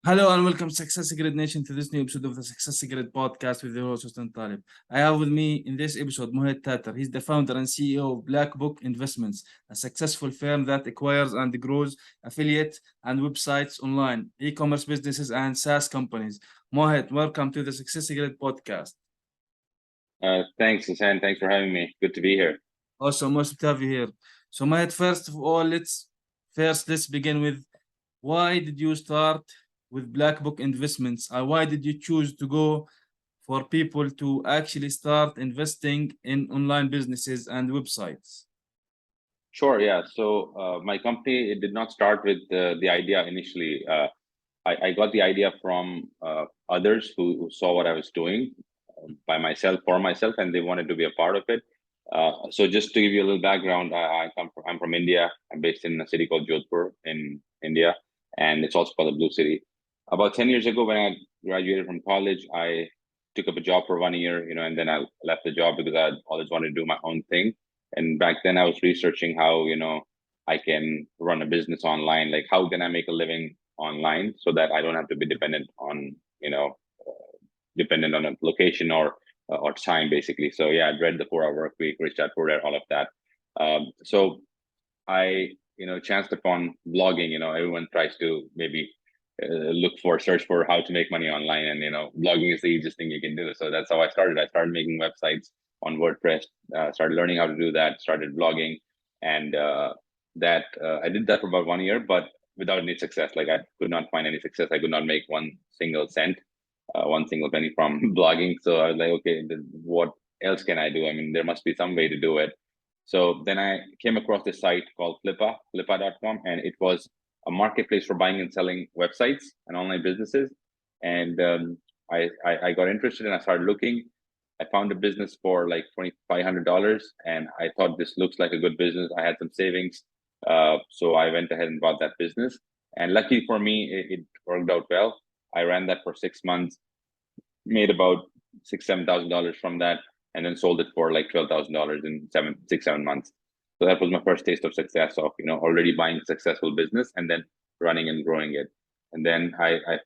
Hello and welcome, Success Secret Nation, to this new episode of the Success Secret podcast with your host, Hussein Talib. I have with me in this episode Mohit Tater. He's the founder and CEO of Black Book Investments, a successful firm that acquires and grows affiliate and websites online, e-commerce businesses, and SaaS companies. Mohit, welcome to the Success Secret podcast. Thanks, Hussein. Thanks for having me. Good to be here. Awesome, awesome to have you here. So, Mohit, first of all, let's begin with why did you start with Black Book Investments? Why did you choose to go for people to actually start investing in online businesses and websites? Sure, yeah. So my company, it did not start with the idea initially. I got the idea from others who saw what I was doing by myself, for myself, and they wanted to be a part of it. So just to give you a little background, I'm from India. I'm based in a city called Jodhpur in India, and it's also called the Blue City. About 10 years ago, when I graduated from college, I took up a job for 1 year, and then I left the job because I always wanted to do my own thing. And back then I was researching how, I can run a business online. Like, how can I make a living online so that I don't have to be dependent on, dependent on a location or time, basically. So yeah, I read the 4 Hour Work Week, Rich Dad Poor Dad, all of that. So I, chanced upon blogging. Everyone tries to maybe search for how to make money online, and blogging is the easiest thing you can do. So that's how I started. I started making websites on WordPress, started learning how to do that, started blogging, and that I did that for about 1 year, but without any success. Like, I could not find any success. I could not make one single cent, one single penny from blogging. So I was like, okay, what else can I do? I mean, there must be some way to do it. So then I came across this site called Flippa.com, and it was a marketplace for buying and selling websites and online businesses. And I got interested and I started looking. I found a business for like $2,500, and I thought this looks like a good business. I had some savings, so I went ahead and bought that business. And luckily for me, it worked out well. I ran that for 6 months, made about $7,000 from that, and then sold it for like $12,000 in 7 months. So that was my first taste of success, of already buying a successful business and then running and growing it. And then I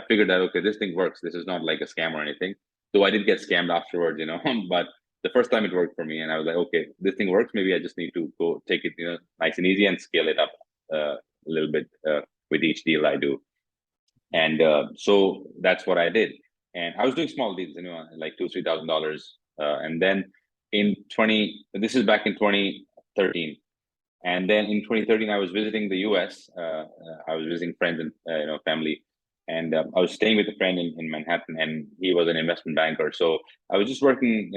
figured that, okay, this thing works. This is not like a scam or anything. Though I did get scammed afterwards, but the first time it worked for me, and I was like, okay, this thing works. Maybe I just need to go take it, nice and easy, and scale it up a little bit with each deal I do. And so that's what I did. And I was doing small deals, like $2,000-$3,000. And then this is back in 2013. And then in 2013, I was visiting the US. I was visiting friends and family, and I was staying with a friend in Manhattan, and he was an investment banker. So I was just working,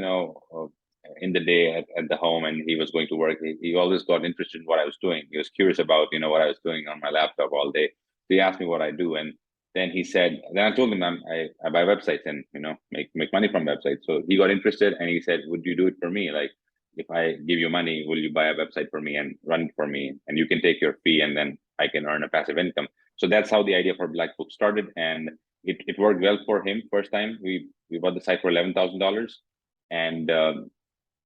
in the day at the home, and he was going to work. He always got interested in what I was doing. He was curious about what I was doing on my laptop all day. So he asked me what I do, and then I told him I buy websites and make money from websites. So he got interested, and he said, "Would you do it for me? Like, if I give you money, will you buy a website for me and run it for me? And you can take your fee, and then I can earn a passive income." So that's how the idea for Black Book started, and it worked well for him. First time we bought the site for $11,000, and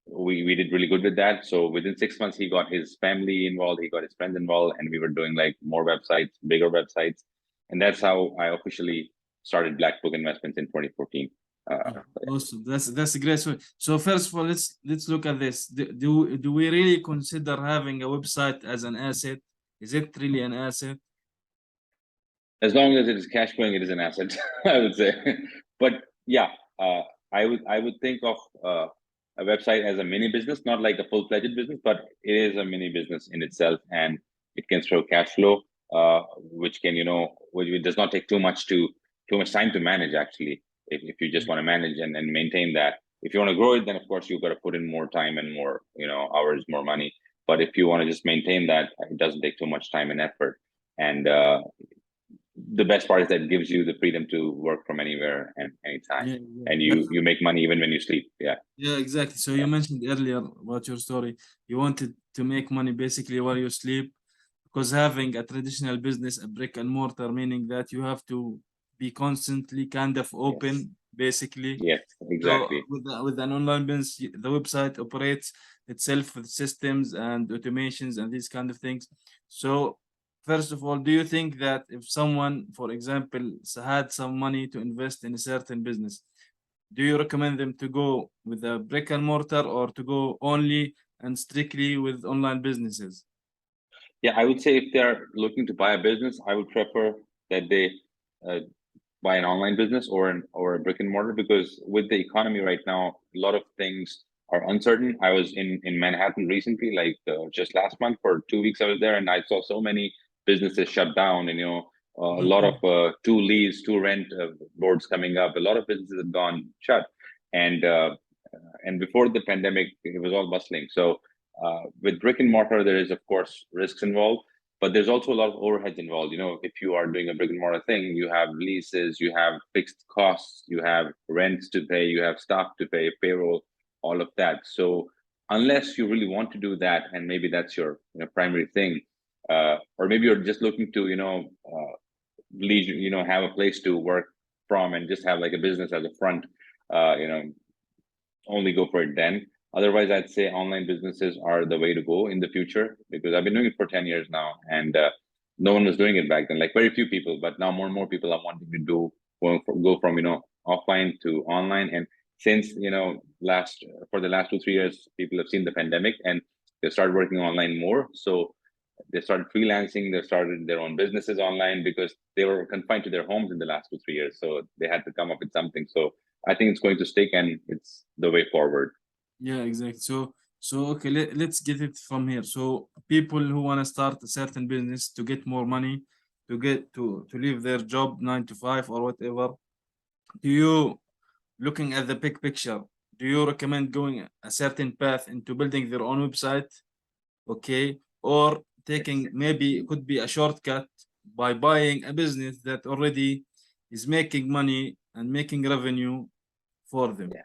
we did really good with that. So within 6 months, he got his family involved, he got his friends involved, and we were doing like more websites, bigger websites, and that's how I officially started Black Book Investments in 2014. Yeah, awesome. That's a great. So first of all, let's look at this. Do we really consider having a website as an asset? Is it really an asset? As long as it is cash flowing, it is an asset, I would say. But yeah, uh, I would think of a website as a mini business, not like a full fledged business, but it is a mini business in itself, and it can throw cash flow, which can which it does not take too much time to manage, actually. If you just want to manage and maintain that. If you want to grow it, then of course you've got to put in more time and more hours, more money. But if you want to just maintain that, it doesn't take too much time and effort. And the best part is that it gives you the freedom to work from anywhere and anytime, Yeah, and yeah. you make money even when you sleep. Yeah. Yeah, exactly. So Yeah. you mentioned earlier about your story. You wanted to make money basically while you sleep, because having a traditional business, a brick and mortar, meaning that you have to be constantly kind of Yes. open, basically. Yes, So exactly. with an online business, the website operates itself with systems and automations and these kind of things. So first of all, do you think that if someone, for example, had some money to invest in a certain business, do you recommend them to go with a brick and mortar or to go only and strictly with online businesses? Yeah, I would say if they're looking to buy a business, I would prefer that they uh, buy an online business or a brick and mortar, because with the economy right now, a lot of things are uncertain. I was in Manhattan recently, like just last month for 2 weeks. I was there, and I saw so many businesses shut down, and a lot of Mhm. to lease, to rent boards coming up. A lot of businesses have gone shut, and and before the pandemic, it was all bustling. So with brick and mortar, there is of course risks involved, but there's also a lot of overheads involved. If you are doing a brick and mortar thing, you have leases, you have fixed costs, you have rents to pay, you have staff to pay, payroll, all of that. So unless you really want to do that, and maybe that's your primary thing, or maybe you're just looking to leisure, have a place to work from and just have like a business as a front, uh, you know, only go for it then. Otherwise, I'd say online businesses are the way to go in the future, because I've been doing it for 10 years now, and no one was doing it back then, like very few people, but now more and more people are wanting to go from, offline to online. And since, for the last 2, 3 years, people have seen the pandemic and they started working online more. So they started freelancing, they started their own businesses online because they were confined to their homes in the last 2, 3 years. So they had to come up with something. So I think it's going to stick, and it's the way forward. Yeah, exactly. So okay, let's get it from here. So people who want to start a certain business to get more money, to get to leave their job 9 to 5 or whatever, do you, looking at the big picture, do you recommend going a certain path into building their own website, okay, or taking, maybe it could be a shortcut by buying a business that already is making money and making revenue for them? Yeah,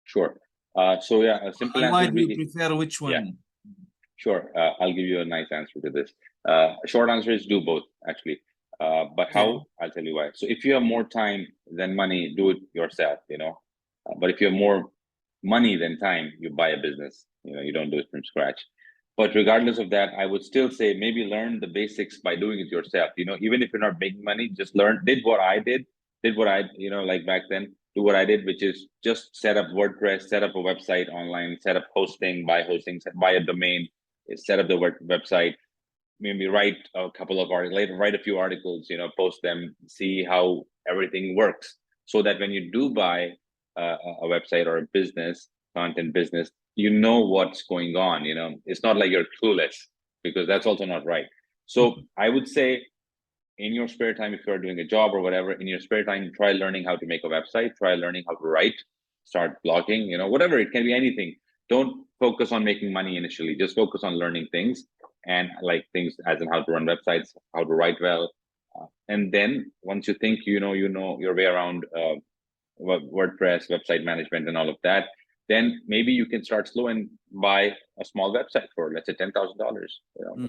sure. So yeah, a simple And answer why would do you be prefer which yeah, one? sure. I'll give you a nice answer to this. A short answer is do both, actually. But Okay. how? I'll tell you why. So if you have more time than money, do it yourself. But if you have more money than time, you buy a business. You don't do it from scratch. But regardless of that, I would still say maybe learn the basics by doing it yourself. Even if you're not making money, just learn. Did what I, like back then, do what I did, which is just set up WordPress, set up a website online, set up hosting, buy a domain, set up the website, maybe write a couple of articles, later write a few articles, post them, see how everything works, so that when you do buy a website or a business, content business, you know what's going on. It's not like you're clueless, because that's also not right. So I would say, in your spare time, if you're doing a job or whatever, in your spare time, try learning how to make a website, try learning how to write, start blogging, whatever. It can be anything. Don't focus on making money initially, just focus on learning things, and like things as in how to run websites, how to write well. And then once you think you know your way around WordPress, website management, and all of that, then maybe you can start slow and buy a small website for, let's say, $10,000.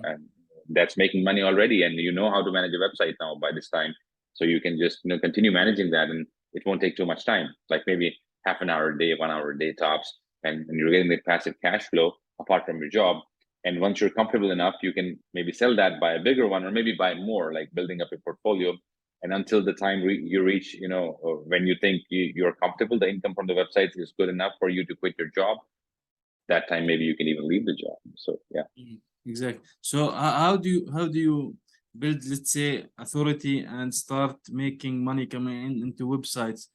And that's making money already, and you know how to manage a website now by this time, so you can just continue managing that, and it won't take too much time. Like maybe half an hour a day, 1 hour a day tops, and you're getting the passive cash flow apart from your job. And once you're comfortable enough, you can maybe sell that, buy a bigger one, or maybe buy more, like building up a portfolio. And until the time you reach, when you think you're comfortable, the income from the website is good enough for you to quit your job, that time maybe you can even leave the job. So yeah. Exactly. So how do you build, let's say, authority and start making money coming into websites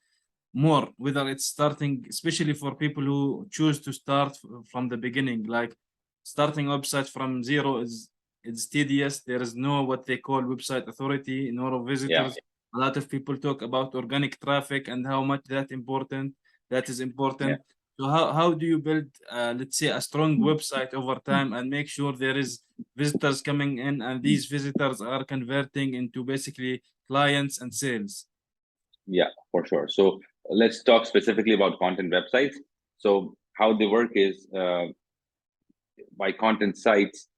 more, whether it's starting, especially for people who choose to start from the beginning, like starting website from zero is, it's tedious. There is no what they call website authority, no Yeah. visitors. A lot of people talk about organic traffic and how much that is Yeah. important. So how do you build, let's say, a strong website over time and make sure there is visitors coming in and these visitors are converting into basically clients and sales? Yeah, for sure. So let's talk specifically about content websites. So how they work is, by content sites,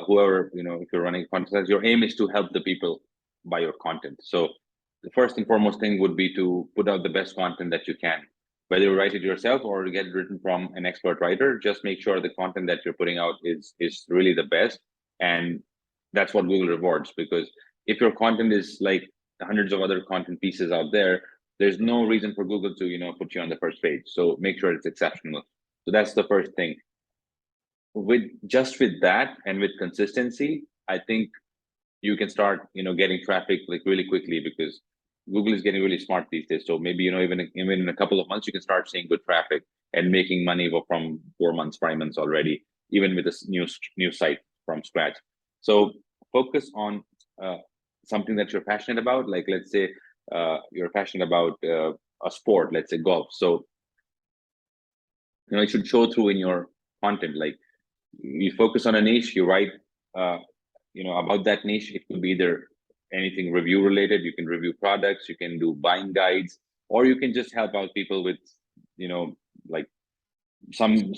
whoever, if you're running content sites, your aim is to help the people buy your content. So the first and foremost thing would be to put out the best content that you can, whether you write it yourself or get it written from an expert writer. Just make sure the content that you're putting out is really the best, and that's what Google rewards. Because if your content is like hundreds of other content pieces out there, there's no reason for Google to, put you on the first page. So make sure it's exceptional. So that's the first thing. With that and with consistency, I think you can start, getting traffic like really quickly, because Google is getting really smart these days. So maybe, even in a couple of months, you can start seeing good traffic and making money from 4 months, 5 months already, even with this new site from scratch. So focus on something that you're passionate about. Like, let's say you're passionate about a sport, let's say golf. So, it should show through in your content. Like, you focus on a niche, you write about that niche. It could be either anything review related. You can review products, you can do buying guides, or you can just help out people with like some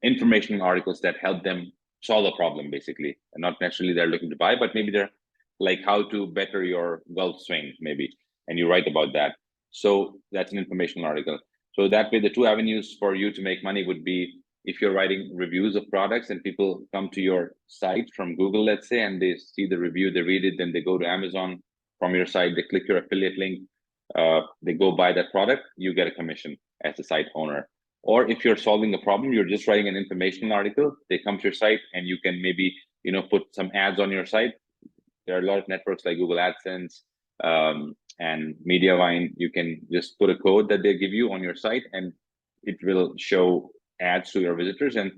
information articles that help them solve a problem, basically. And not necessarily they're looking to buy, but maybe they're like how to better your golf swing, maybe, and you write about that. So that's an informational article. So that way, the two avenues for you to make money would be if you're writing reviews of products and people come to your site from Google, let's say, and they see the review, they read it, then they go to Amazon from your site, they click your affiliate link, they go buy that product, you get a commission as a site owner. Or if you're solving a problem, you're just writing an informational article, they come to your site and you can maybe, put some ads on your site. There are a lot of networks like Google AdSense and Mediavine. You can just put a code that they give you on your site and it will show ads to your visitors. And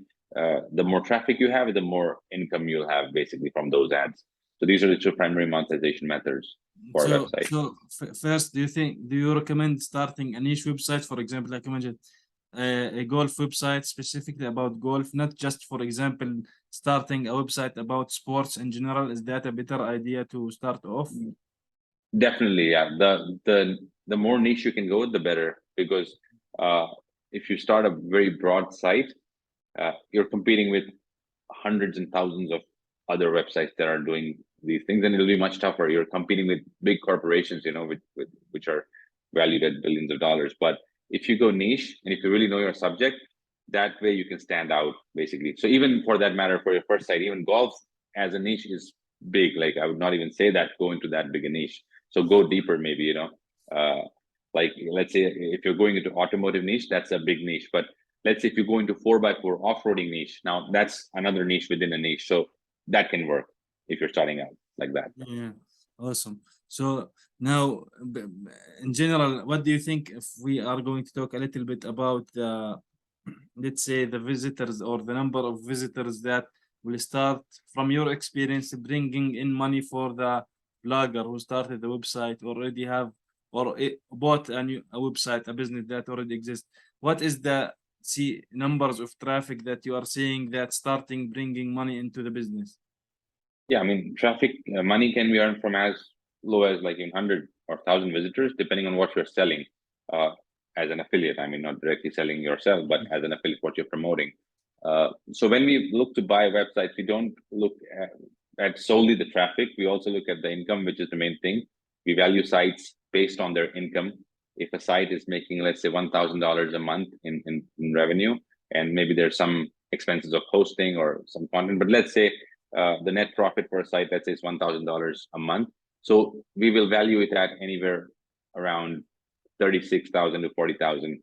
the more traffic you have, the more income you'll have basically from those ads. So these are the two primary monetization methods for a website. So first, do you recommend starting a niche website, for example, like you mentioned, a golf website specifically about golf, not just, for example, starting a website about sports in general? Is that a better idea to start off? Definitely, yeah. The more niche you can go, the better, because if you start a very broad site, you're competing with hundreds and thousands of other websites that are doing these things, and it'll be much tougher. You're competing with big corporations, with which are valued at billions of dollars. But if you go niche and if you really know your subject, that way you can stand out, basically. So even for that matter, for your first site, even golf as a niche is big. Like, I would not even say that go into that big a niche. So go deeper, maybe, like, let's say if you're going into automotive niche, that's a big niche. But let's say if you go into 4x4 off-roading niche, now that's another niche within a niche. So that can work if you're starting out like that. Yeah, awesome. So now, in general, what do you think if we are going to talk a little bit about the, let's say, the visitors or the number of visitors that will start, from your experience, bringing in money for the blogger who started the website, already have or bought a website, a business that already exists? What is the numbers of traffic that you are seeing that starting bringing money into the business? Yeah, I mean, traffic money can be earned from as low as like 100 or 1,000 visitors, depending on what you're selling as an affiliate. I mean, not directly selling yourself, but as an affiliate, what you're promoting. So when we look to buy websites, we don't look at solely the traffic. We also look at the income, which is the main thing. We value sites based on their income. If a site is making, let's say, $1,000 a month in revenue, and maybe there's some expenses of hosting or some content, but let's say the net profit for a site, let's say, is $1,000 a month. So we will value it at anywhere around 36,000 to 40,000,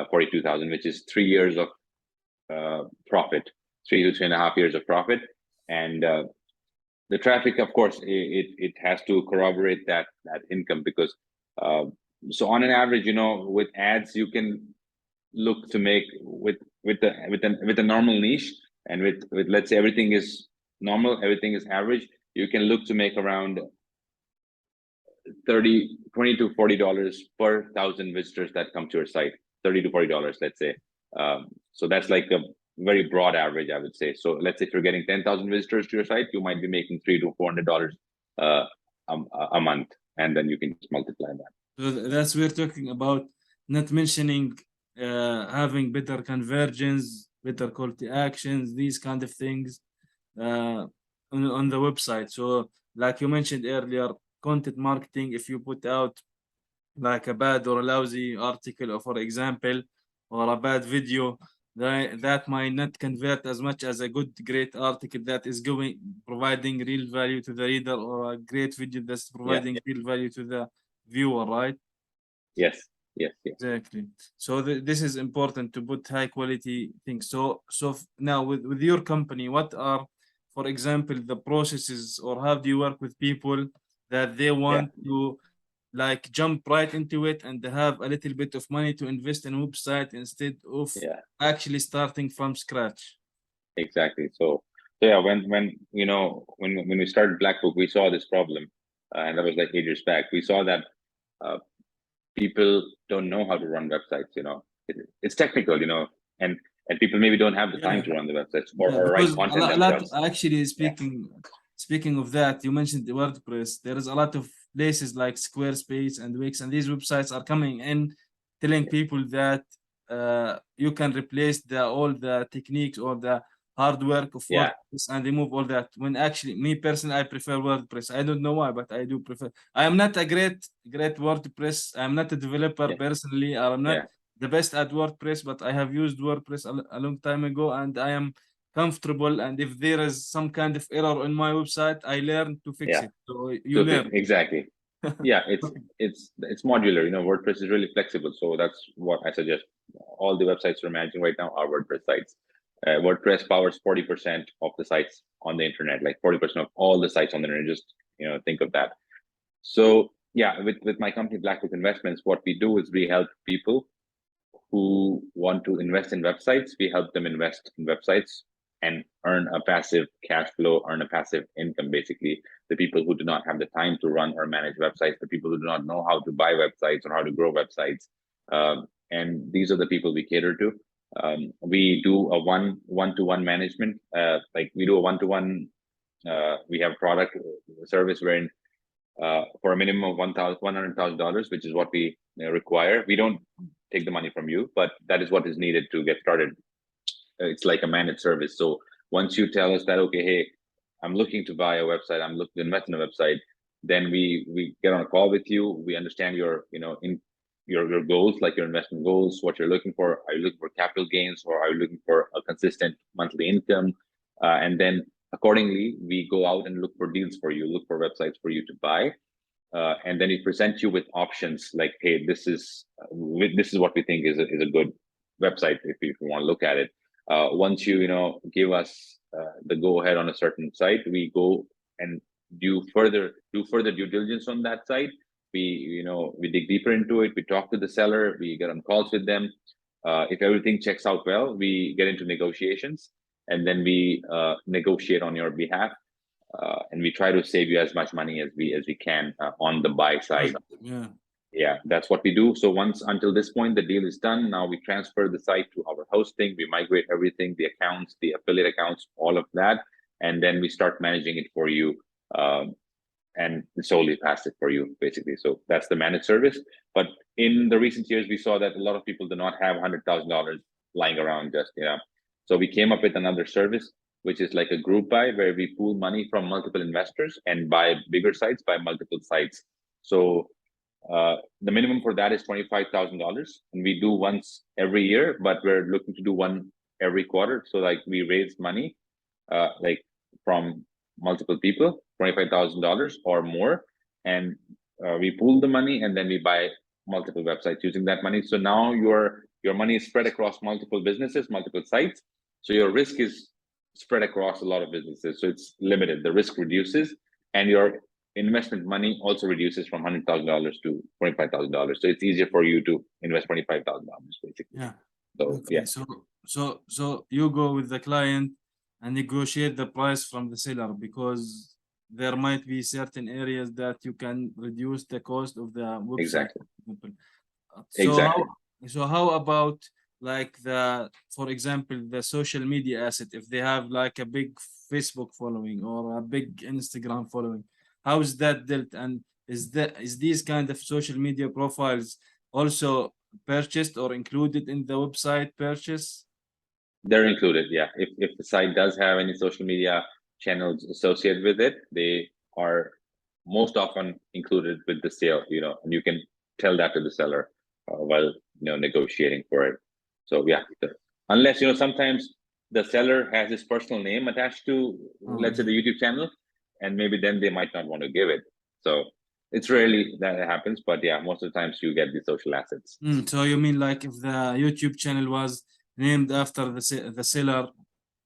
42,000, which is 3 years of profit, 3 to 3.5 years of profit. And the traffic, of course, it has to corroborate that income, because so on an average, with ads, you can look to make with a normal niche, and with let's say everything is normal, everything is average, you can look to make around $20 to $40 per 1,000 visitors that come to your site. $30 to $40, let's say. So that's like a very broad average, I would say. So let's say if you're getting 10,000 visitors to your site, you might be making $300 to $400 a month, and then you can just multiply that. So that's, we're talking about, not mentioning having better conversions, better call to actions, these kind of things on the website. So like you mentioned earlier, content marketing, if you put out like a bad or a lousy article, or for example, or a bad video, that might not convert as much as a great article that is providing real value to the reader, or a great video that's providing real value to the viewer, right? Yes, yes, yes. Exactly. So this is important to put high quality things. So now with your company, what are, for example, the processes, or how do you work with people that they want to like jump right into it and they have a little bit of money to invest in a website instead of actually starting from scratch? Exactly. So yeah, when you know when we started Black Book, we saw this problem, and that was like 8 years back. We saw that uh, people don't know how to run websites. It's technical, and people maybe don't have the time Yeah. to run the websites or, Yeah, or write because content a lot themselves. actually Yeah, speaking of that, you mentioned the WordPress. There is a lot of places like Squarespace and Wix, and these websites are coming in telling people that you can replace all the techniques or the hard work of yeah, WordPress and remove all that. When actually, me personally, I prefer WordPress. I don't know why, but I do prefer. I am not a great WordPress. I'm not a developer yeah, personally. I'm not yeah, the best at WordPress, but I have used WordPress a long time ago, and I am comfortable. And if there is some kind of error on my website, I learn to fix yeah. it. So you So learn. exactly. Yeah, Okay. it's modular. WordPress is really flexible, so that's what I suggest. All the websites we're managing right now are WordPress sites. WordPress powers 40% of the sites on the internet, like 40% of all the sites on the internet. Just think of that. So yeah, with my company Blackbook Investments, what we do is we help people who want to invest in websites. We help them invest in websites and earn a passive cash flow, earn a passive income. Basically, the people who do not have the time to run or manage websites, the people who do not know how to buy websites or how to grow websites, and these are the people we cater to. We do a one-to-one management. Like we do a one-to-one. We have product service wherein for a minimum of $100,000, which is what we require. We don't take the money from you, but that is what is needed to get started. It's like a managed service. So once you tell us that, okay, hey, I'm looking to buy a website, I'm looking to invest in a website, then we get on a call with you. We understand your in your goals, like your investment goals, what you're looking for. Are you looking for capital gains, or are you looking for a consistent monthly income? And then accordingly, we go out and look for deals for you, look for websites for you to buy, and then we present you with options like, hey, this is what we think is a good website if you want to look at it. Once give us the go ahead on a certain site, we go and do further due diligence on that site. We dig deeper into it. We talk to the seller. We get on calls with them. If everything checks out well, we get into negotiations, and then we negotiate on your behalf, and we try to save you as much money as we can on the buy side. Yeah. Yeah, that's what we do. So once until this point, the deal is done. Now we transfer the site to our hosting. We migrate everything, the accounts, the affiliate accounts, all of that, and then we start managing it for you, and solely pass it for you, basically. So that's the managed service. But in the recent years, we saw that a lot of people do not have $100,000 lying around just. So we came up with another service, which is like a group buy, where we pool money from multiple investors and buy bigger sites, buy multiple sites. So the minimum for that is $25,000, and we do once every year, but we're looking to do one every quarter. So like we raise money, like from multiple people, $25,000 or more, and we pool the money, and then we buy multiple websites using that money. So now your money is spread across multiple businesses, multiple sites. So your risk is spread across a lot of businesses. So it's limited. The risk reduces, and your investment money also reduces from $100,000 to $25,000. So it's easier for you to invest $25,000, basically. Yeah. So Okay. yeah, So you go with the client and negotiate the price from the seller, because there might be certain areas that you can reduce the cost of the website, exactly, for example. So exactly. how about like for example, the social media asset, if they have like a big Facebook following or a big Instagram following, how is that dealt? And is these kind of social media profiles also purchased or included in the website purchase? They're included, yeah. If the site does have any social media channels associated with it, they are most often included with the sale, and you can tell that to the seller while negotiating for it. So yeah, unless sometimes the seller has his personal name attached to, let's say, yeah. the YouTube channel, and maybe then they might not want to give it. So it's rarely that it happens, but yeah, most of the times you get the social assets. So you mean like if the YouTube channel was named after the seller,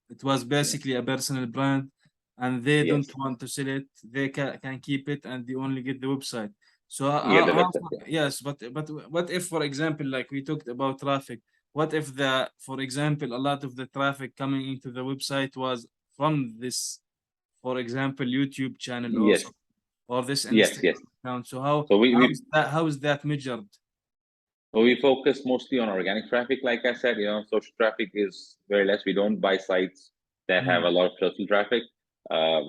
it was Yes, basically a personal brand, and they don't yes, want to sell it, they can keep it, and they only get the website. So you get the website. yes, but what if, for example, like we talked about traffic, what if for example, a lot of the traffic coming into the website was from this, for example, YouTube channel also, Yes, or this yes, Instagram yes. account. So So we how is that measured? So we focus mostly on organic traffic. Like I said, social traffic is very less. We don't buy sites that have a Mm. lot of social traffic,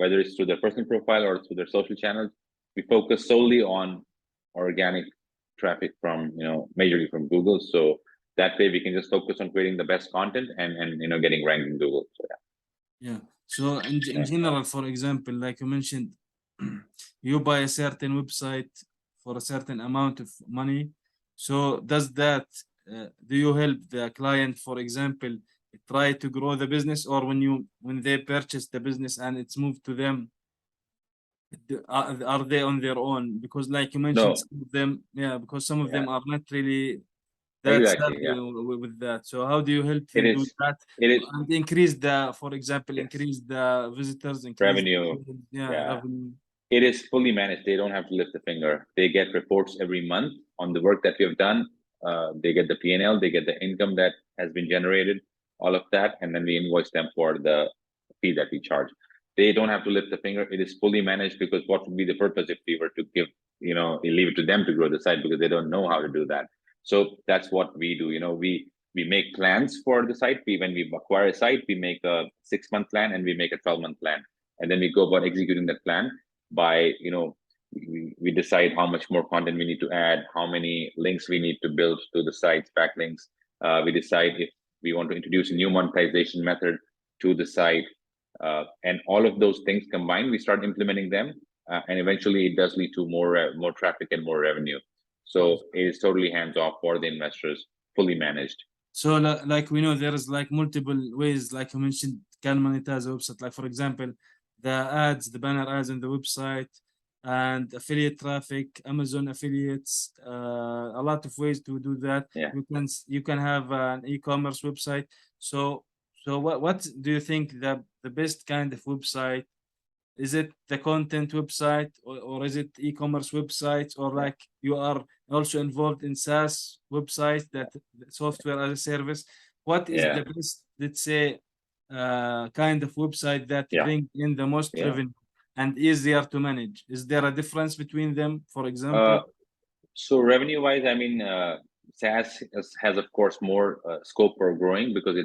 whether it's through their personal profile or through their social channels. We focus solely on organic traffic from, majorly from Google. So that way we can just focus on creating the best content and getting ranked in Google. So Yeah. So in yeah. general, for example, like you mentioned, you buy a certain website for a certain amount of money. So does that do you help the client, for example, try to grow the business, or when they purchase the business and it's moved to them, are they on their own? Because like you mentioned, No, some of them, yeah, because some of yeah, them are not really that exactly. savvy Yeah, with that. So how do you help it them do is. that It is. and increase for example, Yes. increase the visitors, increase Revenue. yeah, Yeah. revenue. It is fully managed. They don't have to lift a finger. They get reports every month on the work that we have done. They get the P&L, they get the income that has been generated, all of that, and then we invoice them for the fee that we charge. They don't have to lift a finger. It is fully managed, because what would be the purpose if we were to leave it to them to grow the site, because they don't know how to do that. So that's what we do. We make plans for the site. When we acquire a site, we make a 6-month plan and we make a 12-month plan, and then we go about executing that plan by we decide how much more content we need to add, how many links we need to build to the site's backlinks. We decide if we want to introduce a new monetization method to the site, and all of those things combined, we start implementing them, and eventually it does lead to more traffic and more revenue. So it is totally hands off for the investors, fully managed. So like we know there is like multiple ways, like you mentioned, can monetize a website. Like for example, the ads, the banner ads on the website, and affiliate traffic, Amazon affiliates, a lot of ways to do that. Yeah, You can have an e-commerce website. So what do you think the best kind of website? Is it the content website, or is it e-commerce websites, or yeah, like you are also involved in SaaS websites, that software as a service? What is yeah, the best, let's say, kind of website that yeah, bring in the most yeah. revenue and easier to manage? Is there a difference between them, for example? uh, So revenue wise, I mean, SaaS has of course more scope for growing, because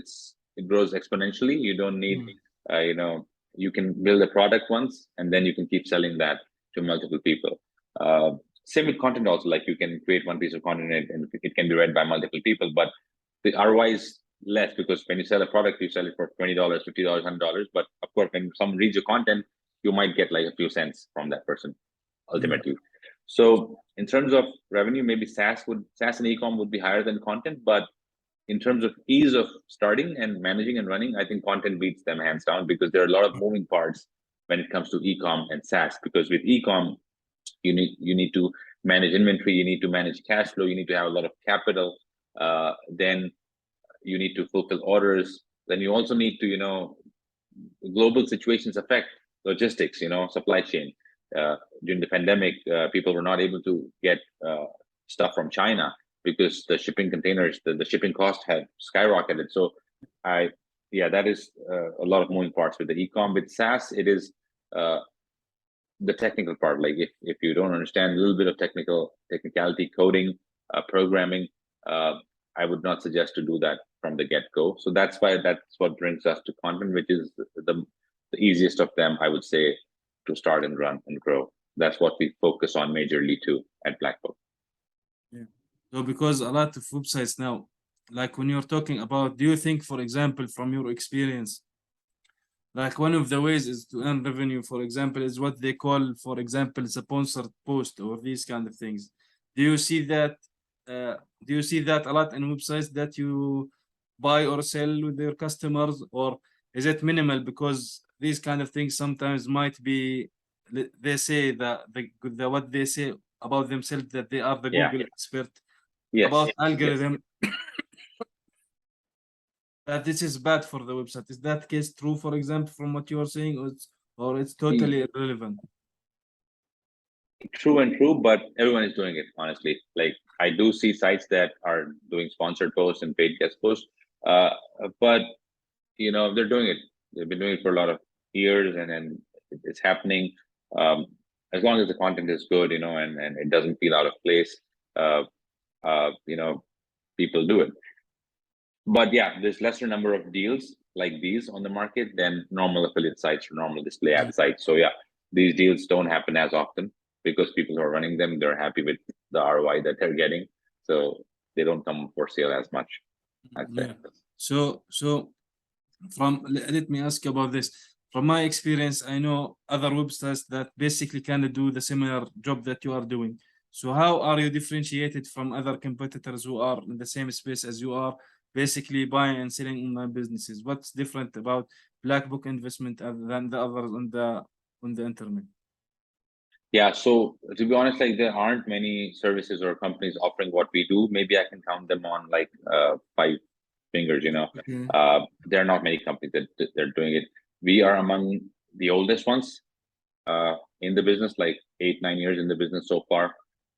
it grows exponentially. You don't need, Mm. you can build a product once and then you can keep selling that to multiple people. Uh, Same with content also. Like, you can create one piece of content and it can be read by multiple people, but the ROI is less, because when you sell a product, you sell it for $20, $50, $100. But of course, when someone reads your content, you might get like a few cents from that person Mm. ultimately. So in terms of revenue, maybe SaaS and ecom would be higher than content, but in terms of ease of starting and managing and running, I think content beats them hands down, because there are a lot of moving parts when it comes to ecom and SaaS. Because with ecom, you need to manage inventory, you need to manage cash flow, you need to have a lot of capital. Then you need to fulfill orders. Then you also need to, global situations affect logistics, supply chain. During the pandemic, people were not able to get stuff from China, because the shipping containers, the shipping cost had skyrocketed. So I, yeah, that is a lot of moving parts with the ecom. With SaaS, it is uh, the technical part. Like, if you don't understand a little bit of technicality, coding, programming, uh, I would not suggest to do that from the get-go. So that's what brings us to content, which is the easiest of them, I would say, to start and run and grow. That's what we focus on majorly too at Blackbook. Yeah. So because a lot of websites now, like when you're talking about, do you think, for example, from your experience, like one of the ways is to earn revenue, for example, is what they call, for example, sponsored post or these kind of things. Do you see that? Do you see that a lot in websites that buy or sell with their customers, or is it minimal? Because these kind of things sometimes might be, they say that the what they say about themselves, that they are the Yeah. Google expert Yes. about algorithm, that this is bad for the website. Is that case true, for example, from what you are saying, or it's Yes. totally irrelevant? True and true, but everyone is doing it, honestly. Like, I do see sites that are doing sponsored posts and paid guest posts, uh, but they're doing it. They've been doing it for a lot of years, and then it's happening. Um, as long as the content is good, and it doesn't feel out of place, uh, people do it. But yeah, there's lesser number of deals like these on the market than normal affiliate sites or normal display ad sites. So yeah, these deals don't happen as often because people who are running them, they're happy with the ROI that they're getting. So they don't come for sale as much, I'd say. Yeah. So let me ask you about this. From my experience, I know other websites that basically kind of do the similar job that you are doing. So how are you differentiated from other competitors who are in the same space as you are, basically buying and selling online businesses? What's different about Black Book Investment other than the others on the internet? Yeah, so to be honest, like there aren't many services or companies offering what we do. Maybe I can count them on like five fingers, Okay. There are not many companies that they're doing it. We are among the oldest ones in the business, like 8, 9 years in the business so far.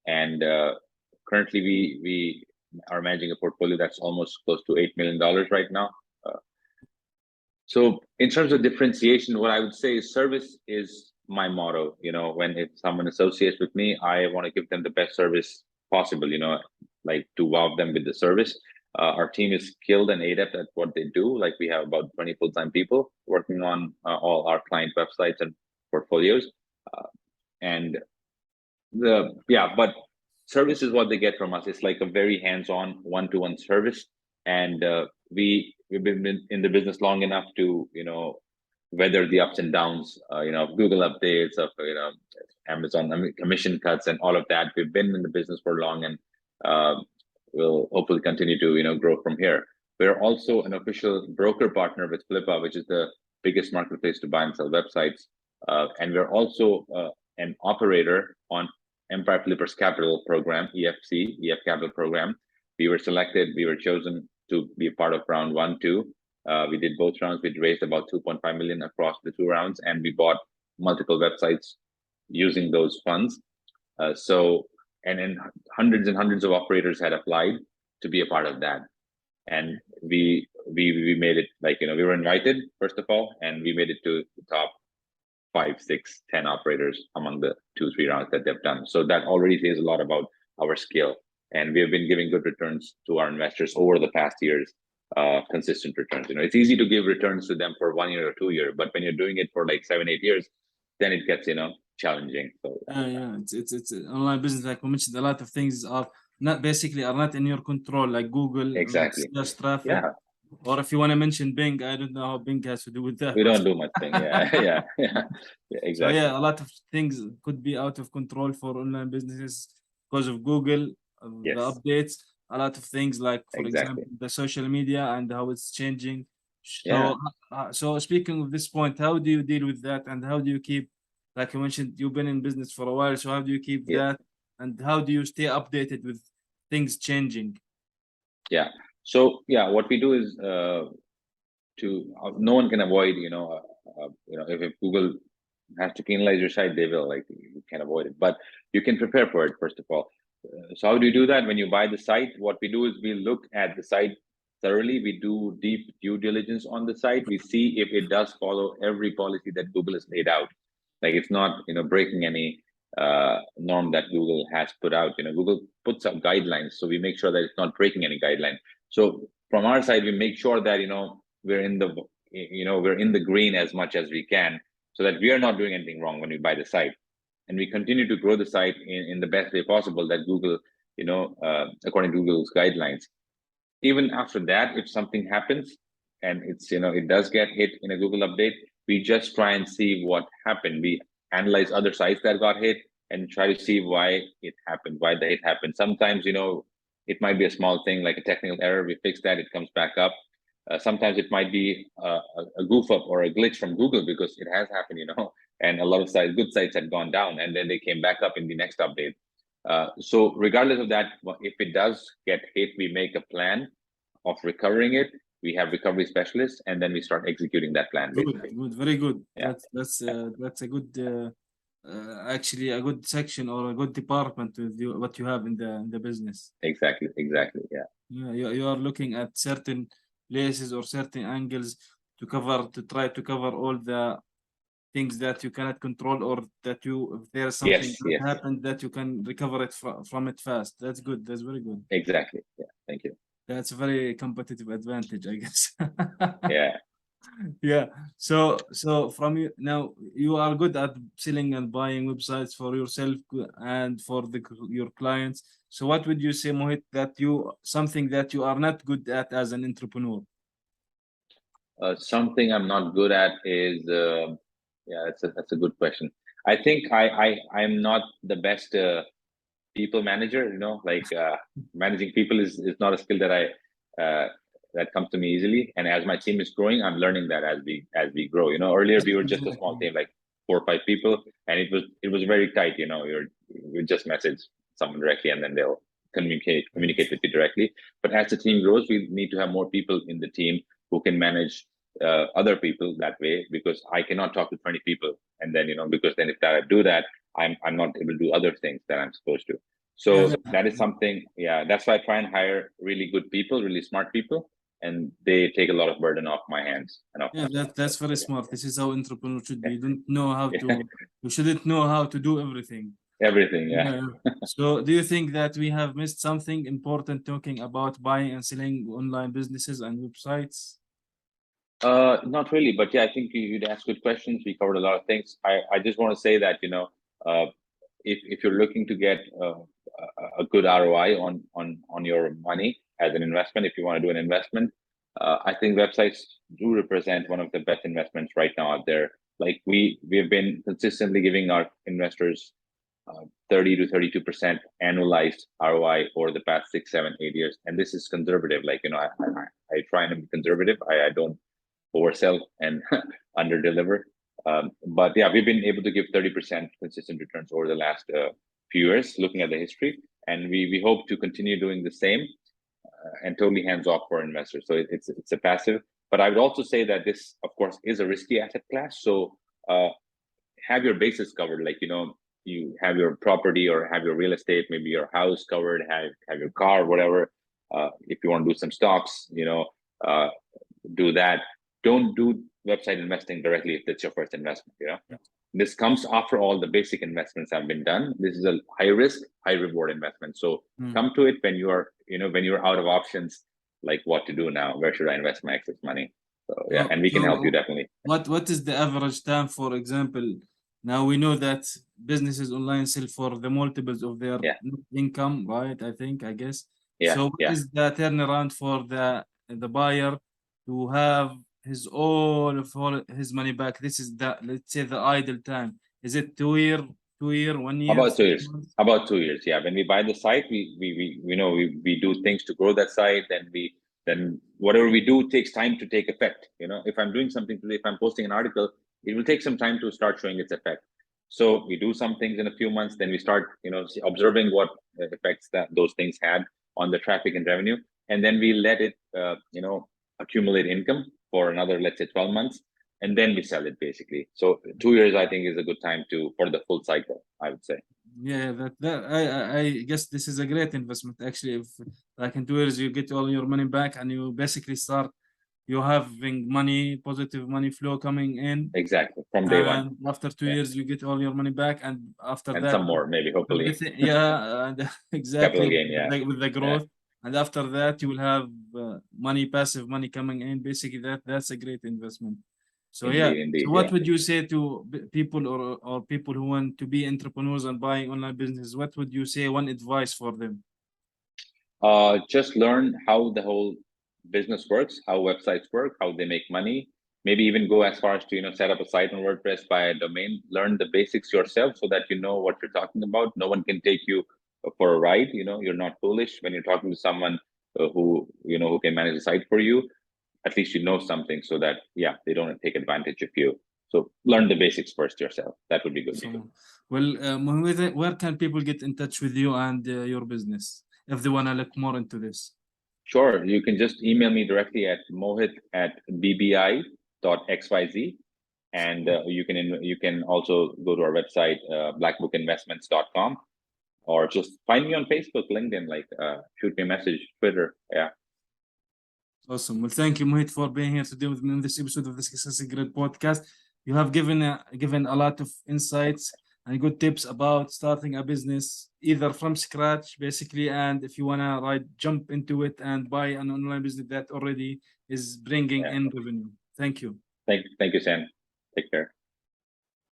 And currently we are managing a portfolio that's almost close to $8 million right now. Uh, so in terms of differentiation, what I would say is service is my motto. When if someone associates with me, I want to give them the best service possible, like to wow them with the service. Our team is skilled and adept at what they do. Like we have about 20 full-time people working on all our client websites and portfolios. And but service is what they get from us. It's like a very hands-on one-to-one service. And we've been in the business long enough to weather the ups and downs, of Google updates, of Amazon, commission cuts and all of that. We've been in the business for long, and uh, we'll hopefully continue to grow from here. We're also an official broker partner with Flippa, which is the biggest marketplace to buy and sell websites. And we're also an operator on Empire Flippers Capital Program, EFC, EF Capital Program. We were chosen to be a part of round 1, 2. We did both rounds. We raised about 2.5 million across the 2 rounds, and we bought multiple websites using those funds. And then hundreds and hundreds of operators had applied to be a part of that. And we made it, like, we were invited, first of all, and we made it to the top 5, 6, 10 operators among the 2, 3 rounds that they've done. So that already says a lot about our skill. And we have been giving good returns to our investors over the past years, consistent returns. It's easy to give returns to them for 1 year or 2 years, but when you're doing it for like 7, 8 years, then it gets, challenging. So Yeah, it's online business. Like we mentioned, a lot of things are not in your control, like Google exactly. search traffic, Yeah. or if you want to mention Bing, I don't know how Bing has to do with that. We don't do much thing. Yeah. Yeah, So exactly. yeah, a lot of things could be out of control for online businesses because of Google, the Yes, updates. A lot of things, like for example, exactly. the social media and how it's changing. Yeah. So speaking of this point, how do you deal with that, and how do you keep, like you mentioned, you've been in business for a while, so how do you keep Yes. that, and how do you stay updated with things changing? Yeah. So yeah, what we do is no one can avoid, if Google has to penalize your site, they will. Like, you can't avoid it, but you can prepare for it, first of all. So how do you do that? When you buy the site, what we do is we look at the site thoroughly. We do deep due diligence on the site. We see if it does follow every policy that Google has laid out. Like, it's not breaking any norm that Google has put out. Google puts out guidelines, so we make sure that it's not breaking any guideline. So from our side, we make sure that we're in the green as much as we can, so that we are not doing anything wrong when we buy the site, and we continue to grow the site in the best way possible that Google, according to Google's guidelines. Even after that, if something happens and it does get hit in a Google update, we just try and see what happened. We analyze other sites that got hit and try to see why it happened, why the hit happened. Sometimes it might be a small thing like a technical error. We fix that, it comes back up. Sometimes it might be a goof up or a glitch from Google, because it has happened, and a lot of good sites had gone down, and then they came back up in the next update. So regardless of that, if it does get hit, we make a plan of recovering it. We have recovery specialists, and then we start executing that plan. Basically. Good, very good. Yeah. That's a good actually a good section or a good department with what you have in the business. Exactly. Yeah. Yeah, you are looking at certain places or certain angles to try to cover all the things that you cannot control, or that if there's something Yes. happened, that you can recover it from it fast. That's good. That's very good. Exactly. Yeah. Thank you. That's a very competitive advantage, I guess. Yeah. Yeah. So from you now, you are good at selling and buying websites for yourself and for your clients. So what would you say, Mohit, that something that you are not good at as an entrepreneur? Something I'm not good at is, yeah, that's a good question. I think I'm not the best people manager. Like managing people is not a skill that that comes to me easily. And as my team is growing, I'm learning that as we grow. Earlier we were just a small team, like 4 or 5 people, and it was very tight. You just message someone directly, and then they'll communicate with you directly. But as the team grows, we need to have more people in the team who can manage other people that way, because I cannot talk to 20 people, and then because then if I do that, I'm not able to do other things that I'm supposed to. Yeah, So that is something, yeah, that's why I try and hire really good people, really smart people, and they take a lot of burden off my hands and off yeah, myself. that's very smart. This is how entrepreneur should be. Yeah. You don't know how Yeah. you shouldn't know how to do everything. Everything, yeah. Yeah. So do you think that we have missed something important talking about buying and selling online businesses and websites? Not really, but yeah, I think you'd ask good questions. We covered a lot of things. I just want to say that, if you're looking to get a good ROI on your money as an investment, if you want to do an investment, I think websites do represent one of the best investments right now out there. Like we have been consistently giving our investors 30 to 32% annualized ROI over the past 6, 7, 8 years, and this is conservative. Like I try and be conservative. I don't oversell and under deliver. But yeah, we've been able to give 30% consistent returns over the last few years, looking at the history, and we hope to continue doing the same, and totally hands off for investors. So it's a passive. But I would also say that this, of course, is a risky asset class. So have your bases covered. Like you have your property or have your real estate, maybe your house covered, have your car, whatever. If you want to do some stocks, do that. Don't do website investing directly if that's your first investment. Yeah. This comes after all the basic investments have been done. This is a high risk, high reward investment. So come to it when you're out of options, like what to do now, where should I invest my excess money? So yeah, and we can help you definitely. What is the average time, for example? Now we know that businesses online sell for the multiples of their Yeah. income, right? I guess. Yeah. So what is the turnaround for the buyer to have all his money back? This is let's say the idle time. Is it 2 year, 1 year? About 2 years. 6 months? About 2 years. Yeah. When we buy the site, we do things to grow that site. Then whatever we do takes time to take effect. If I'm doing something today, if I'm posting an article, it will take some time to start showing its effect. So we do some things in a few months, then we start, observing what effects that those things had on the traffic and revenue, and then we let it, accumulate income for another, let's say, 12 months, and then we sell it basically. So 2 years, I think, is a good time for the full cycle, I would say. Yeah, I guess this is a great investment actually. If like in 2 years you get all your money back and you basically start you having positive money flow coming in. Exactly, from day one. And after 2 years you get all your money back, and after And that some more, maybe, hopefully. yeah, and exactly, Capital gain, yeah. with the growth. And after that you will have passive money coming in. Basically that's a great investment. So Indeed, so what would you say to people or people who want to be entrepreneurs and buying online business? What would you say, one advice for them? Just learn how the whole business works, how websites work, how they make money. Maybe even go as far as to set up a site on WordPress, buy a domain, learn the basics yourself so that you know what you're talking about. No one can take you for a ride. You're not foolish when you're talking to someone who can manage a site for you. at least you know something, so that they don't take advantage of you. So learn the basics first yourself. That would be good. So, well, Mohit, where can people get in touch with you and your business if they want to look more into this? Sure, you can just email me directly at mohit@bbi.xyz, and you can also go to our website, blackbookinvestments.com, or just find me on Facebook, LinkedIn, shoot me a message, Twitter. Yeah. Awesome. Well, thank you, Mohit, for being here today with me in this episode of the Success Grid podcast. You have given a lot of insights and good tips about starting a business, either from scratch, basically, and if you wanna jump into it and buy an online business that already is bringing in revenue. Thank you. Thank you, Sam. Take care.